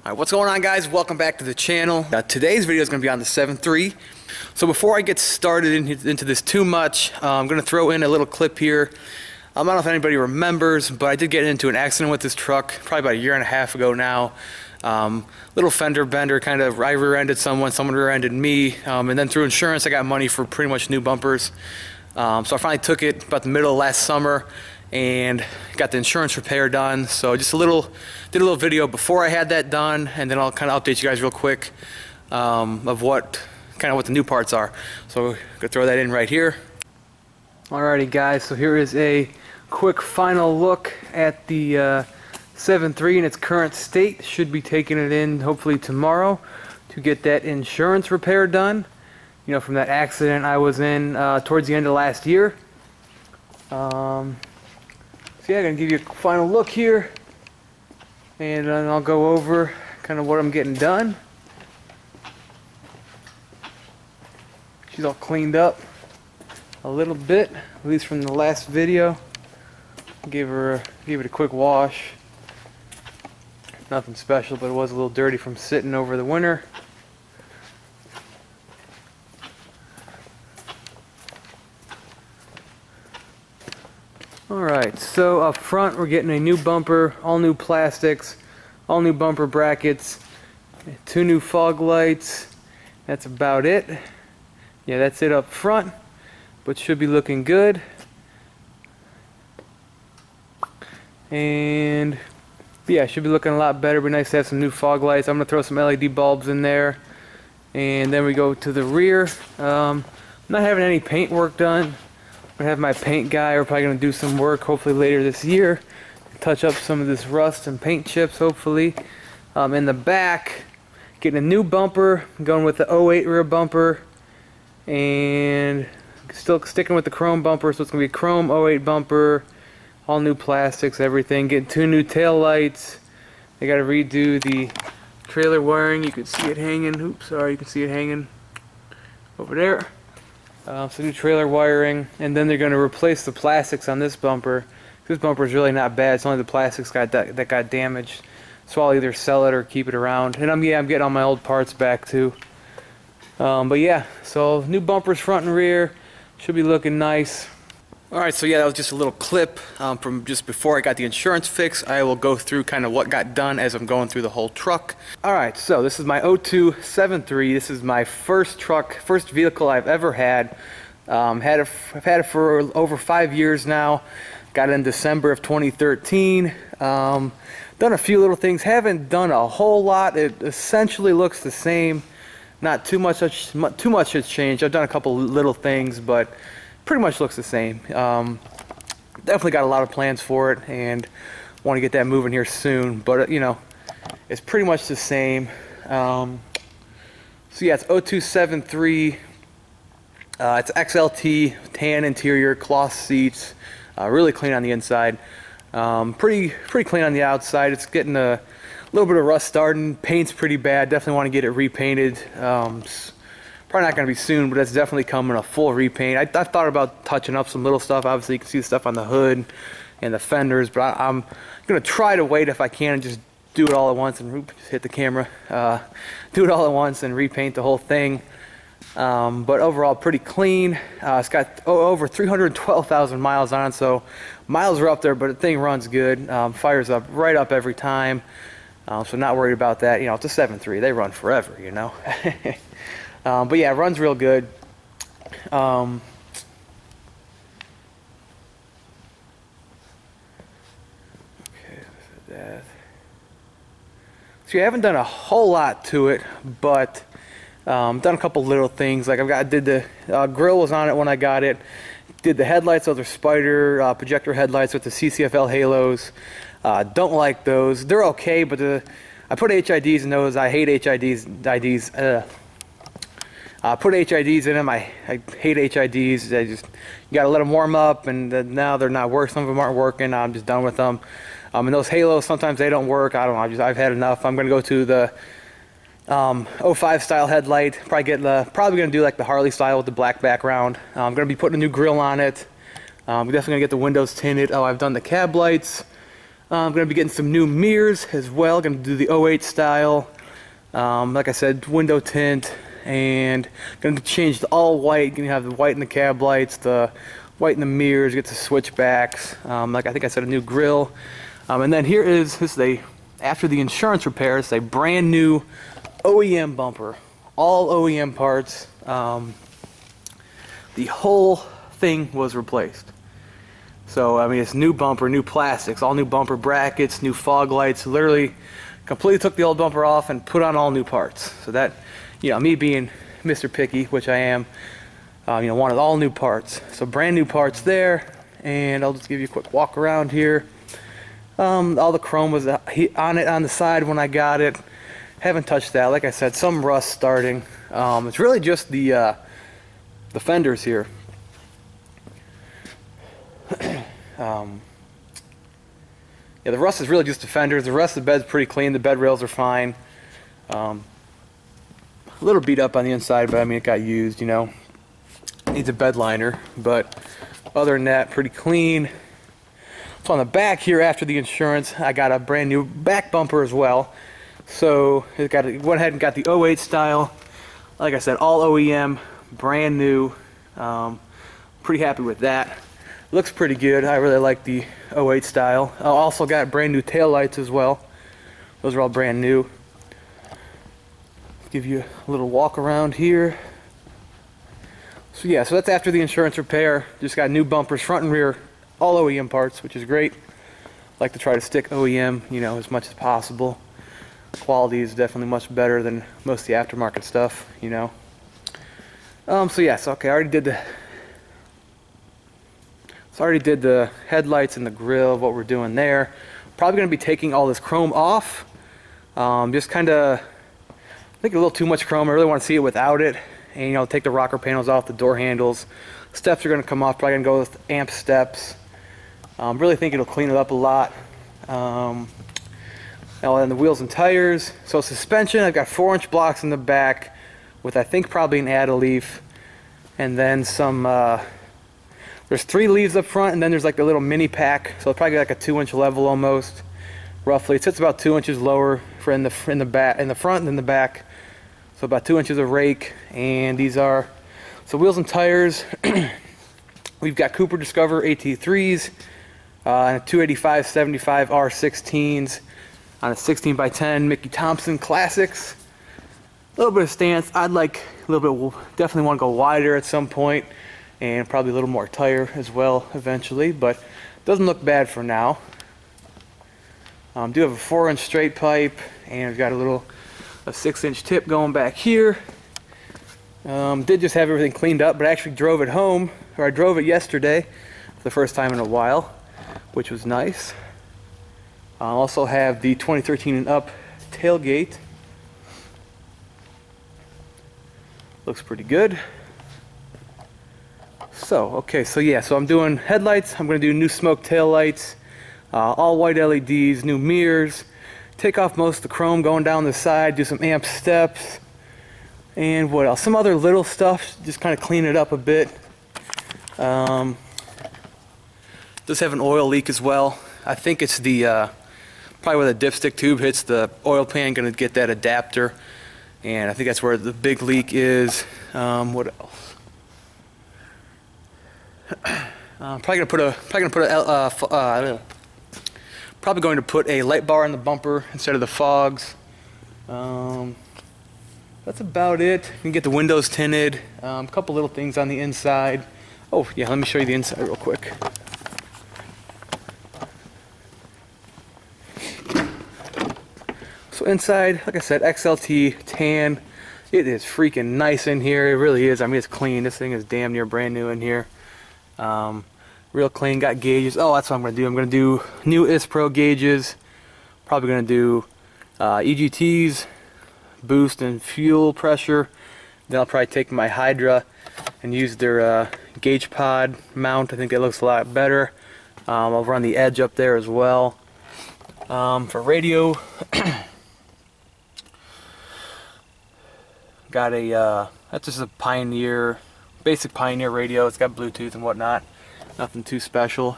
Alright, what's going on, guys? Welcome back to the channel. Today's video is going to be on the 7.3. So before I get started into this too much, I'm going to throw in a little clip here. I don't know if anybody remembers, but I did get into an accident with this truck probably about a year and a half ago now. Little fender bender, kind of, I rear-ended someone rear-ended me, and then through insurance I got money for pretty much new bumpers. So I finally took it about the middle of last summer and got the insurance repair done. So just did a little video before I had that done, and then I'll kind of update you guys real quick of what the new parts are. So I'm gonna throw that in right here. Alrighty, guys, so here is a quick final look at the 7.3 in its current state. Should be taking it in hopefully tomorrow to get that insurance repair done, you know, from that accident I was in towards the end of last year. So yeah, I'm gonna give you a final look here, and then I'll go over kind of what I'm getting done. She's all cleaned up a little bit, at least from the last video. Gave it a quick wash. Nothing special, but it was a little dirty from sitting over the winter. Alright, so up front we're getting a new bumper, all new plastics, all new bumper brackets, 2 new fog lights. That's about it. Yeah, that's it up front, but should be looking good. And yeah, should be looking a lot better. Be nice to have some new fog lights. I'm gonna throw some LED bulbs in there, and then we go to the rear. I'm not having any paint work done. I'm gonna have my paint guy. We're probably gonna do some work hopefully later this year, touch up some of this rust and paint chips hopefully. In the back, getting a new bumper, going with the 08 rear bumper, and still sticking with the chrome bumper, so it's gonna be a chrome 08 bumper, all new plastics, everything. Getting 2 new tail lights. They got to redo the trailer wiring. You can see it hanging. Oops, sorry, you can see it hanging over there. So new trailer wiring, and then they're going to replace the plastics on this bumper. This bumper is really not bad. It's only the plastics that got damaged. So I'll either sell it or keep it around. And I'm getting all my old parts back too. But yeah, so new bumpers front and rear, should be looking nice. Alright, so yeah, that was just a little clip from just before I got the insurance fix. I will go through kind of what got done as I'm going through the whole truck. Alright, so this is my 02 7.3. This is my first truck, first vehicle I've ever had. I've had it for over 5 years now. Got it in December of 2013. Done a few little things. Haven't done a whole lot. It essentially looks the same. Not too much has changed. I've done a couple little things, but pretty much looks the same. Definitely got a lot of plans for it and want to get that moving here soon, but you know, it's pretty much the same. So yeah, it's 02 7.3. It's XLT, tan interior, cloth seats, really clean on the inside, pretty clean on the outside. It's getting a little bit of rust starting. Paint's pretty bad. Definitely want to get it repainted. Probably not going to be soon, but it's definitely coming, a full repaint. I've thought about touching up some little stuff. Obviously you can see the stuff on the hood and the fenders, but I'm going to try to wait if I can and just do it all at once and just hit the camera. Do it all at once and repaint the whole thing. But overall pretty clean. It's got over 312,000 miles on it, so miles are up there, but the thing runs good. Fires up right up every time, so not worried about that. You know, it's a 7.3. They run forever, you know. But yeah, it runs real good. Okay, that. So I haven't done a whole lot to it, but done a couple little things. Like did the grill was on it when I got it. Did the headlights, those are Spider projector headlights with the CCFL halos. Don't like those. They're okay, but I put HIDs in those. I hate HIDs. Put HIDs in them. I hate HIDs. You gotta let them warm up, and now they're not working. Some of them aren't working. I'm just done with them. And those halos, sometimes they don't work. I don't know. I've had enough. I'm gonna go to the 05 style headlight. Probably gonna do like the Harley style with the black background. I'm gonna be putting a new grill on it. We're definitely gonna get the windows tinted. Oh, I've done the cab lights. I'm going to be getting some new mirrors as well. Going to do the '08 style. Like I said, window tint, and going to change the all white. Going to have the white in the cab lights, the white in the mirrors, get the switchbacks. Like I think I said, a new grille. And then here is, after the insurance repairs, a brand new OEM bumper. All OEM parts. The whole thing was replaced. So, I mean, it's new bumper, new plastics, all new bumper brackets, new fog lights. Literally completely took the old bumper off and put on all new parts. So that, you know, me being Mr. Picky, which I am, you know, wanted all new parts. So brand new parts there, and I'll just give you a quick walk around here. All the chrome was on it on the side when I got it. Haven't touched that. Like I said, some rust starting. It's really just the fenders here. Yeah, the rust is really just the fenders. The rest of the bed's pretty clean. The bed rails are fine. A little beat up on the inside, but I mean, it got used, you know. Needs a bed liner, but other than that, pretty clean. So on the back here, after the insurance, I got a brand new back bumper as well. So it went ahead and got the '08 style. Like I said, all OEM, brand new. Pretty happy with that. Looks pretty good. I really like the '08 style. I also got brand new tail lights as well. Those are all brand new. Give you a little walk around here. So yeah, so that's after the insurance repair. Just got new bumpers, front and rear, all OEM parts, which is great. Like to try to stick OEM, you know, as much as possible. Quality is definitely much better than most of the aftermarket stuff, you know. So yeah, so okay, I already did the headlights and the grille, what we're doing there. Probably going to be taking all this chrome off. Just kind of, I think a little too much chrome. I really want to see it without it. And, you know, take the rocker panels off, the door handles. Steps are going to come off. Probably going to go with amp steps. Really think it'll clean it up a lot. Now then the wheels and tires. So suspension, I've got 4-inch blocks in the back with I think probably an add a leaf. And then some, there's 3 leaves up front, and then there's like a little mini pack. So it's probably like a 2-inch level almost. Roughly, it sits about 2 inches lower for in the front and in the back. So about 2 inches of rake, and these are so wheels and tires. We've got Cooper Discover AT3s, and a 285/75 R16s on a 16x10 Mickey Thompson Classics. A little bit of stance. I'd like a little bit. Definitely want to go wider at some point, and probably a little more tire as well eventually. But doesn't look bad for now. Do have a 4-inch straight pipe, and we've got a 6-inch tip going back here. Did just have everything cleaned up, but I actually drove it home, or I drove it yesterday for the first time in a while, which was nice. I also have the 2013 and up tailgate. Looks pretty good. So, okay, so yeah, so I'm doing headlights. I'm going to do new smoke tail lights, all white LEDs, new mirrors. Take off most of the chrome going down the side, do some amp steps, and what else? Some other little stuff, just kind of clean it up a bit. Does have an oil leak as well. I think it's the probably where the dipstick tube hits the oil pan. Going to get that adapter, and I think that's where the big leak is. What else? Probably going to put a light bar in the bumper instead of the fogs. That's about it. You can get the windows tinted. A couple little things on the inside. Oh yeah, let me show you the inside real quick. So inside, like I said, XLT tan. It is freaking nice in here. It really is. I mean, it's clean. This thing is damn near brand new in here. Real clean. Got gauges. Oh, that's what I'm going to do. I'm going to do new ISPRO gauges. Probably going to do EGTs, boost and fuel pressure. Then I'll probably take my Hydra and use their gauge pod mount. I think it looks a lot better. I'll run the edge up there as well. For radio, got a that's just a Pioneer, basic Pioneer radio. It's got Bluetooth and whatnot. Nothing too special.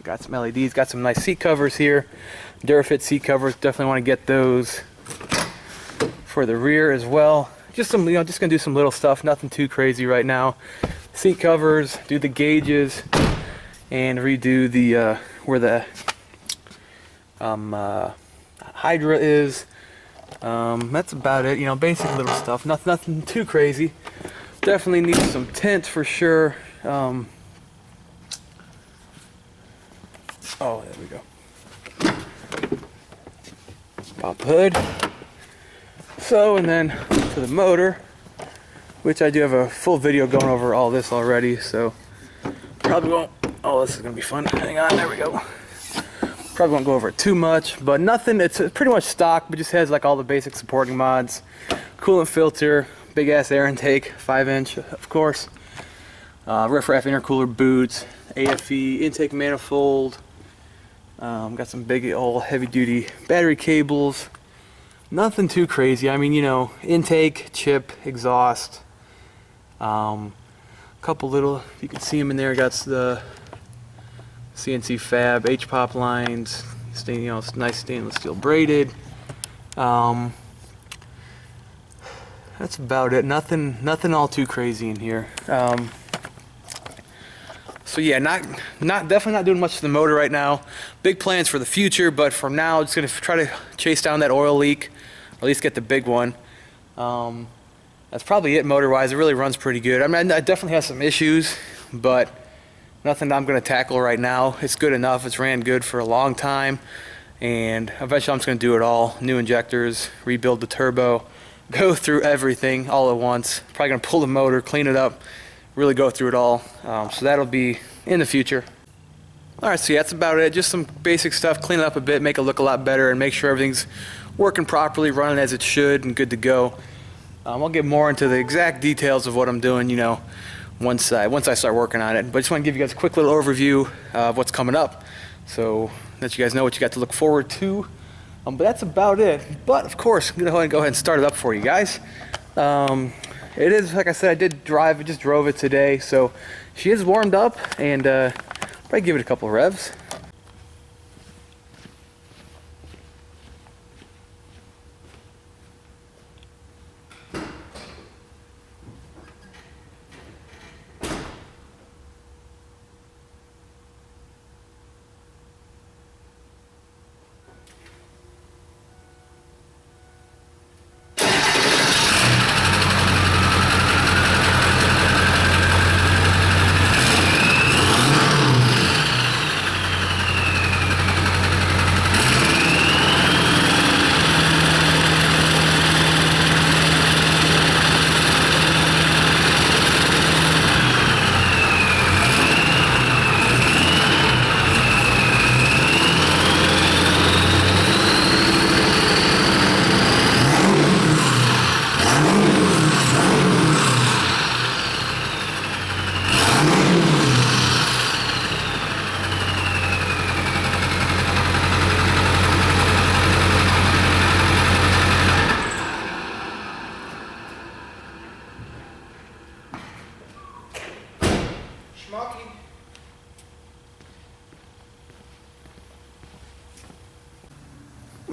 Got some LEDs, got some nice seat covers here. Durafit seat covers, definitely want to get those for the rear as well. Just some, just gonna do some little stuff, nothing too crazy right now. Seat covers, do the gauges, and redo the where the Hydra is. That's about it. Basic little stuff. Nothing too crazy. Definitely need some tint for sure. Oh, there we go. Pop hood. So, and then to the motor, which I do have a full video going over all this already, so probably won't. Oh, this is gonna be fun. Hang on, there we go. Probably won't go over it too much, but nothing. It's pretty much stock, but just has like all the basic supporting mods. Coolant filter, big ass air intake, 5-inch, of course. Riffraff intercooler boots, AFE intake manifold. Got some big old heavy duty battery cables. Nothing too crazy. I mean, intake, chip, exhaust. Couple little, you can see them in there. Got the CNC Fab H-pop lines. It's nice stainless steel braided. That's about it. Nothing all too crazy in here. So yeah, definitely not doing much to the motor right now. Big plans for the future, but for now, just gonna try to chase down that oil leak, or at least get the big one. That's probably it motor-wise. It really runs pretty good. I mean, I definitely have some issues, but nothing I'm gonna tackle right now. It's good enough. It's ran good for a long time, and eventually I'm just gonna do it all. New injectors, rebuild the turbo, go through everything all at once. Probably gonna pull the motor, clean it up, really go through it all. So that'll be in the future. Alright, so yeah, that's about it. Just some basic stuff, clean it up a bit, make it look a lot better, and make sure everything's working properly, running as it should, and good to go. I'll get more into the exact details of what I'm doing, once I start working on it. But I just want to give you guys a quick little overview of what's coming up, so that you guys know what you got to look forward to. But that's about it. But of course, I'm gonna go ahead and start it up for you guys. It is, like I said, I just drove it today, so she is warmed up, and probably give it a couple of revs.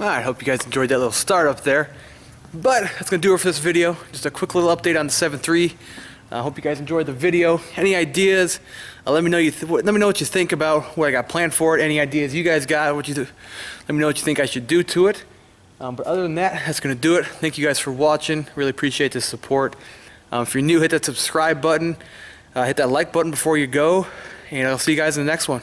Alright, hope you guys enjoyed that little startup there. But that's going to do it for this video. Just a quick little update on the 7.3. I hope you guys enjoyed the video. Any ideas? Let me know what you think about what I got planned for it. Any ideas you guys got? Let me know what you think I should do to it. But other than that, that's going to do it. Thank you guys for watching. Really appreciate the support. If you're new, hit that subscribe button. Hit that like button before you go. And I'll see you guys in the next one.